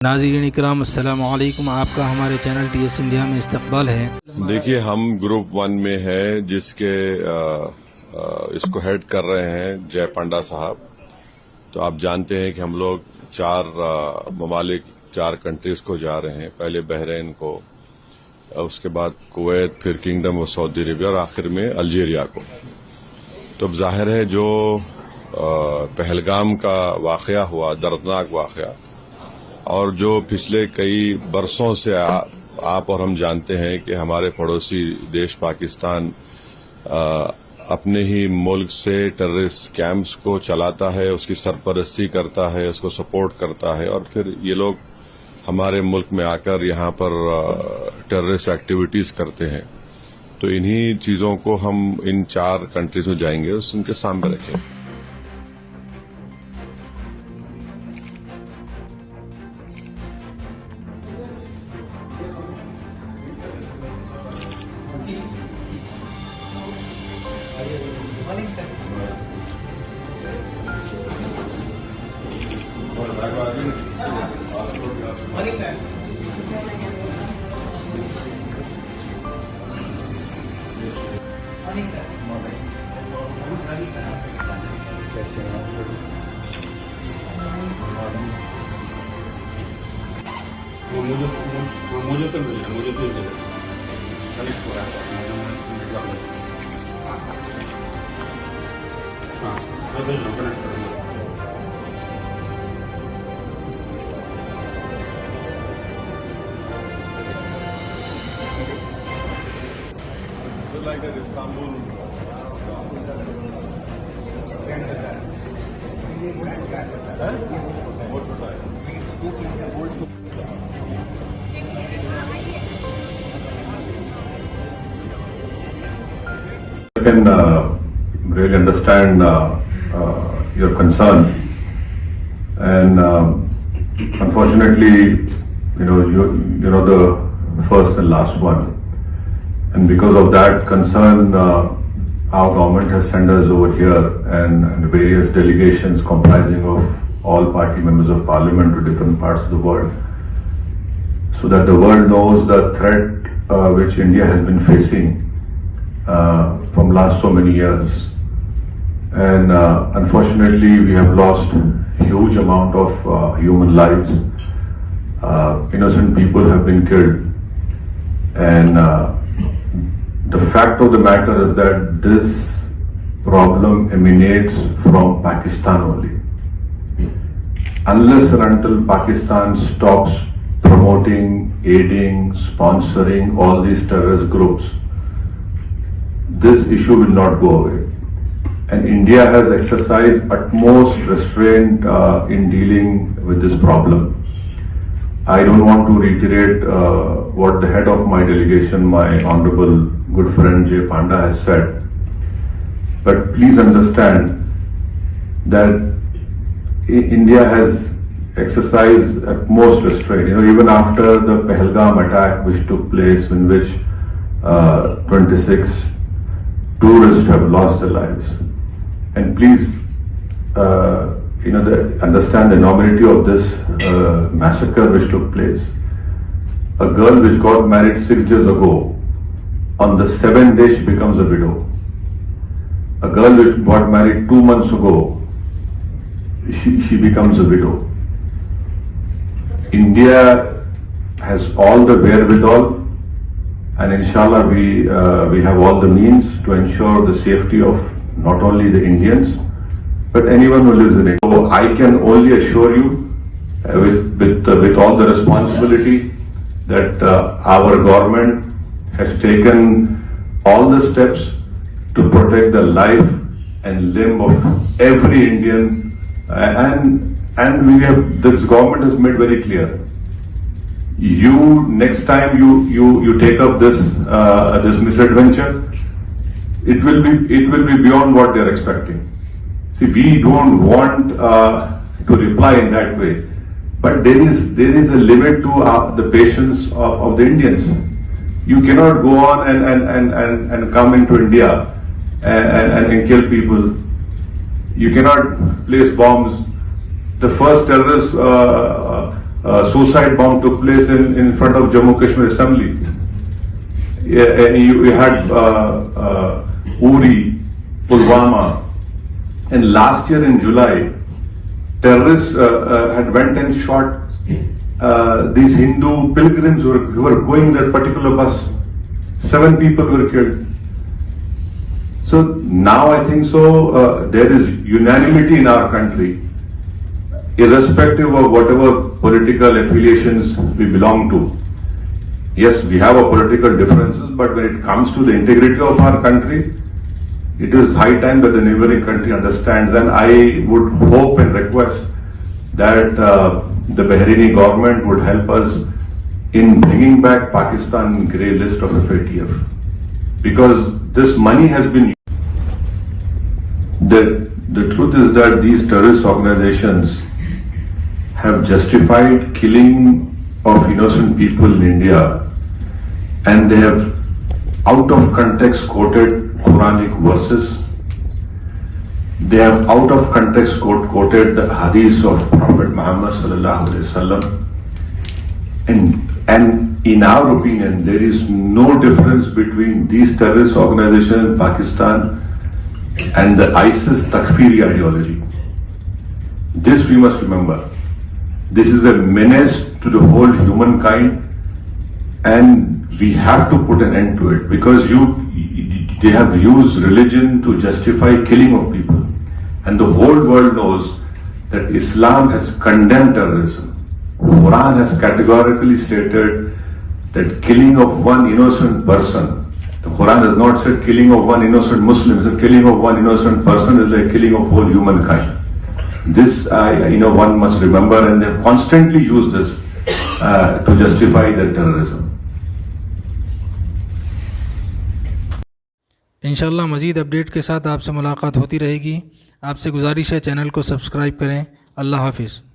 नाज़रीन इकराम अस्सलाम वालेकुम, आपका हमारे चैनल TS इंडिया में इस्तकबाल है। देखिए, हम ग्रुप 1 में है जिसके इसको हेड कर रहे हैं जय पांडा साहब। तो आप जानते हैं कि हम लोग 4 ममालिक 4 कंट्रीज को जा रहे हैं। पहले बहरीन को, उसके बाद कुवैत, फिर किंगडम ऑफ सऊदी अरबिया और आखिर में الجيريا को। तो अब जाहिर है जो पहलगाम का वाकया हुआ, दर्दनाक वाकया, और जो पिछले कई बरसों से आप और हम जानते हैं कि हमारे पड़ोसी देश पाकिस्तान अपने ही मुल्क से टेररिस्ट कैंप्स को चलाता है, उसकी सरपरस्ती करता है, उसको सपोर्ट करता है, और फिर ये लोग हमारे मुल्क में आकर यहाँ पर टेररिस्ट एक्टिविटीज करते हैं। तो इन्हीं चीजों को हम इन 4 कंट्रीज में जाएंगे, उनके सामने रखें। मुझे तो मिला, मुझे तो मिला कनेक्ट हो रहा है। हाँ, मैं भेज रहा हूँ, कनेक्ट करूँगा। Like that Istanbul. I can really understand your concern, and unfortunately, you know the first and last one, and because of that concern, our government has sent us over here and various delegations comprising of all party members of parliament to different parts of the world, so that the world knows the threat which India has been facing from last so many years. And unfortunately, we have lost huge amount of human lives. Innocent people have been killed, and the fact of the matter is that this problem emanates from Pakistan only. Unless and until Pakistan stops promoting, aiding, sponsoring all these terrorist groups, this issue will not go away. And India has exercised utmost restraint in dealing with this problem. I don't want to reiterate what the head of my delegation, my honorable good friend J. Panda has said, but please understand that India has exercised utmost restraint. Even after the Pahalgam attack which took place, in which 26 tourists have lost their lives, and please understand the enormity of this massacre which took place. A girl which got married 6 days ago, on the 7th day she becomes a widow. A girl which got married 2 months ago, she becomes a widow. India has all the wherewithal, and inshallah we have all the means to ensure the safety of not only the Indians, but anyone who lives in it. So I can only assure you, with all the responsibility, that our government has taken all the steps to protect the life and limb of every Indian, and this government has made very clear. Next time you take up this misadventure, it will be beyond what they are expecting. See, we don't want to reply in that way, but there is a limit to the patience of the Indians. You cannot go on and come into India and kill people. You cannot place bombs. The first terrorist suicide bomb took place in front of Jammu Kashmir Assembly. You had Uri, Pulwama, and last year in July, terrorists had went and shot these Hindu pilgrims who were going that particular bus. 7 people were killed. So now I think there is unanimity in our country, irrespective of whatever political affiliations we belong to. Yes, we have our political differences, but when it comes to the integrity of our country, it is high time that the neighboring country understands. And I would hope and request that the Bahraini government would help us in bringing back Pakistan grey list of FATF, because this money has been. The truth is that these terrorist organizations have justified killing of innocent people in India, and they have out of context quoted Quranic verses. They have out of context quoted the hadith of Prophet Muhammad sallallahu alaihi wasallam. And in our opinion, there is no difference between these terrorist organizations in Pakistan and the ISIS Takfiri ideology. This we must remember. This is a menace to the whole humankind, and we have to put an end to it, because they have used religion to justify killing of people. And the whole world knows that Islam has condemned terrorism. Quran has categorically stated that killing of one innocent person, the Quran has not said killing of one innocent Muslim, it said killing of one innocent person is like killing of whole humankind. This one must remember, and they have constantly used this to justify their terrorism. इंशाल्लाह मज़ीद update के साथ आपसे मुलाकात होती रहेगी। आपसे गुजारिश है चैनल को सब्सक्राइब करें। अल्लाह हाफिज़।